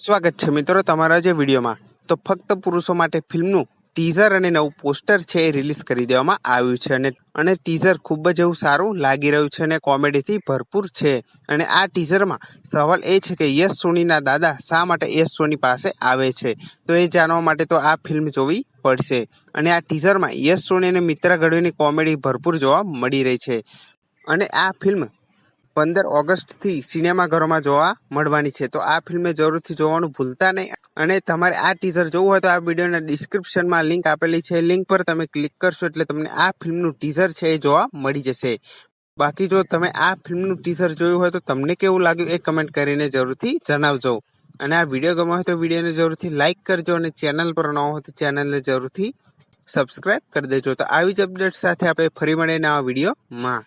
સ્વાગત છે મિત્રો તમારા જે વિડીયોમાં। તો ફક્ત પુરુષો માટે ફિલ્મનું ટીઝર અને નવું પોસ્ટર છે એ રિલીઝ કરી દેવામાં આવ્યું છે અને ટીઝર ખૂબ જ એવું સારું લાગી રહ્યું છે અને કોમેડીથી ભરપૂર છે। અને આ ટીઝરમાં સવાલ એ છે કે યશ સોનીના દાદા શા માટે યશ સોની પાસે આવે છે, તો એ જાણવા માટે તો આ ફિલ્મ જોવી પડશે। અને આ ટીઝરમાં યશ સોની અને મિત્રા ગઢવીની કોમેડી ભરપૂર જોવા મળી રહી છે। અને આ ફિલ્મ 15 ઓગસ્ટથી સિનેમાઘરોમાં જોવા મળવાની છે, તો આ ફિલ્મે જરૂરથી જોવાનું ભૂલતા નહીં। અને તમારે આ ટીઝર જોવું હોય તો આ વિડીયોના ડિસ્ક્રિપ્શનમાં લિંક આપેલી છે, લિંક પર તમે ક્લિક કરશો એટલે તમને આ ફિલ્મનું ટીઝર છે એ જોવા મળી જશે। બાકી જો તમે આ ફિલ્મનું ટીઝર જોયું હોય તો તમને કેવું લાગ્યું એ કમેન્ટ કરીને જરૂરથી જણાવજો। અને આ વિડીયો ગમ્યો હોય તો વિડીયોને જરૂરથી લાઇક કરજો અને ચેનલ પર ન હોય તો ચેનલને જરૂરથી સબસ્ક્રાઇબ કરી દેજો। તો આવી જ અપડેટ સાથે આપણે ફરી મળીએ નવા વિડીયોમાં।